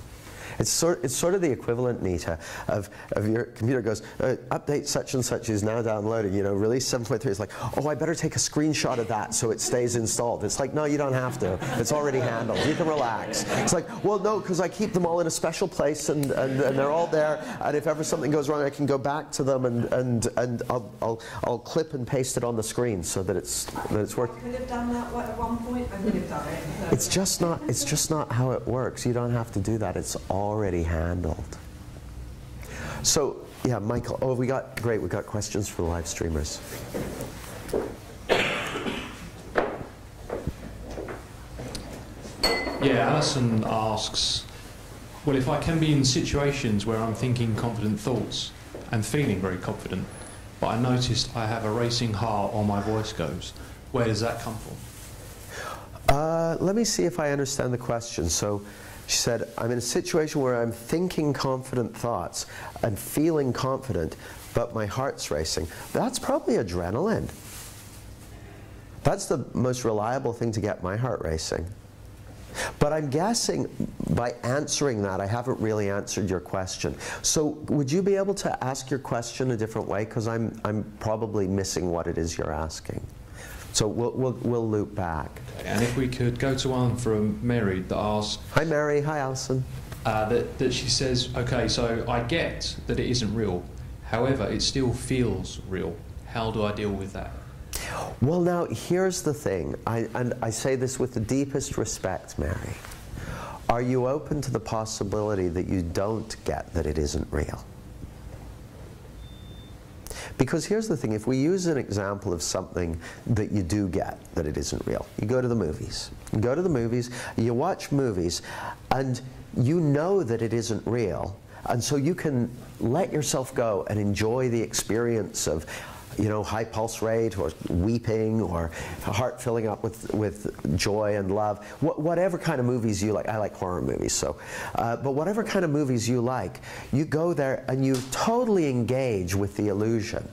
It's sort of the equivalent, Nita, of your computer goes, update such and such is now downloaded, you know, release 7.3. It's like, oh, I better take a screenshot of that so it stays installed. It's like, no, you don't have to. It's already handled. You can relax. It's like, well, no, because I keep them all in a special place and they're all there, and if ever something goes wrong, I can go back to them and I'll clip and paste it on the screen so that it's working. I could have done that at one point. I would have done it. So. It's just not how it works. You don't have to do that. It's already handled. So yeah, Michael. Oh, we got questions for the live streamers. Yeah, Alison asks, well, if I can be in situations where I'm thinking confident thoughts and feeling very confident, but I noticed I have a racing heart or my voice goes, where does that come from? Let me see if I understand the question. So she said, I'm in a situation where I'm thinking confident thoughts and feeling confident, but my heart's racing. That's probably adrenaline. That's the most reliable thing to get my heart racing. But I'm guessing by answering that, I haven't really answered your question. So would you be able to ask your question a different way? Because I'm probably missing what it is you're asking. So we'll loop back. And if we could go to one from Mary that asks... Hi Mary, hi Alison. That she says, okay, so I get that it isn't real. However, it still feels real. How do I deal with that? Well now, here's the thing. And I say this with the deepest respect, Mary. Are you open to the possibility that you don't get that it isn't real? Because here's the thing, if we use an example of something that you do get, that it isn't real. You go to the movies. You go to the movies, you watch movies, and you know that it isn't real. And so you can let yourself go and enjoy the experience of, you know, high pulse rate, or weeping, or heart filling up with joy and love. Whatever kind of movies you like. I like horror movies, so. But whatever kind of movies you like, you go there and you totally engage with the illusion.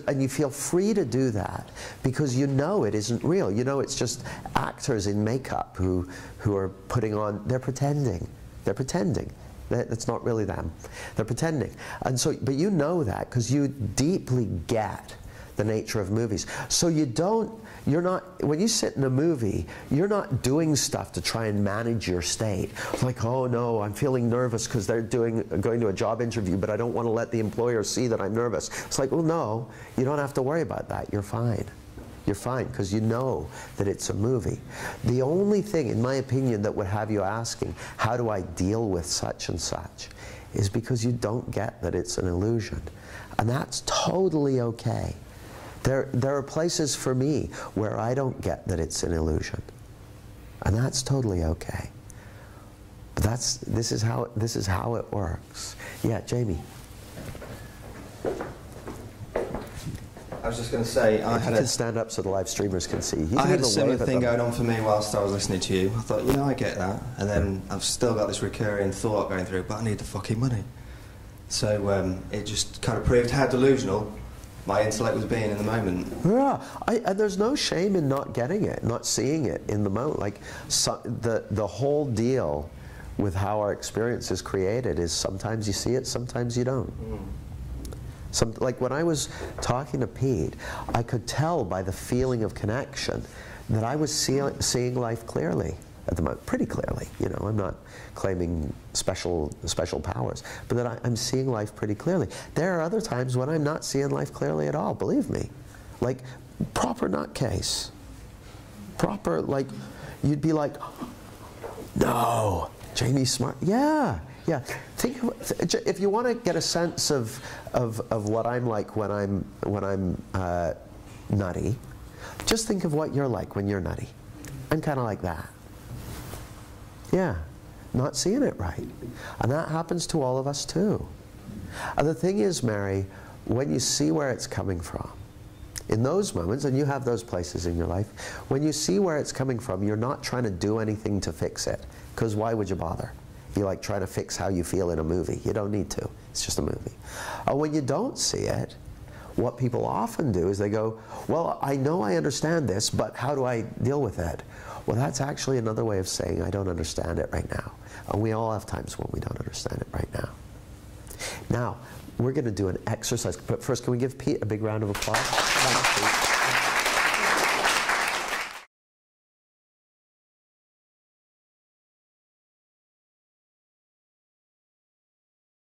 And you feel free to do that because you know it isn't real. You know it's just actors in makeup who are putting on, they're pretending. They're pretending. That's not really them. They're pretending. And so, but you know that because you deeply get the nature of movies. So you're not, when you sit in a movie, you're not doing stuff to try and manage your state. Like, oh no, I'm feeling nervous because they're going to a job interview, but I don't want to let the employer see that I'm nervous. It's like, well, no, you don't have to worry about that. You're fine. You're fine because you know that it's a movie. The only thing, in my opinion, that would have you asking, how do I deal with such and such, is because you don't get that it's an illusion. And that's totally okay. There are places for me where I don't get that it's an illusion. And that's totally okay. But this is how it works. Yeah, Jamie. I was just going to say, I had to stand up so the live streamers can see. I had a similar thing going on for me whilst I was listening to you. I thought, you know, I get that, and then I've still got this recurring thought going through, but I need the fucking money. So it just kind of proved how delusional my intellect was being in the moment. Yeah, and there's no shame in not getting it, not seeing it in the moment. Like the whole deal with how our experience is created is sometimes you see it, sometimes you don't. Like when I was talking to Pete, I could tell by the feeling of connection that I was seeing life clearly at the moment, pretty clearly. You know, I'm not claiming special powers, but that I'm seeing life pretty clearly. There are other times when I'm not seeing life clearly at all, believe me. Like, proper nutcase. Proper, like, you'd be like, no, Jamie's smart. Yeah. Yeah, think if you want to get a sense of what I'm like when I'm nutty, just think of what you're like when you're nutty. I'm kind of like that. Yeah, not seeing it right, and that happens to all of us too. And the thing is, Mary, when you see where it's coming from, in those moments, and you have those places in your life, when you see where it's coming from, you're not trying to do anything to fix it, because why would you bother? You like trying to fix how you feel in a movie. You don't need to. It's just a movie. When you don't see it, what people often do is they go, well, I know I understand this, but how do I deal with it? Well, that's actually another way of saying I don't understand it right now. And we all have times when we don't understand it right now. Now, we're going to do an exercise. But first, can we give Pete a big round of applause? Thanks, Pete.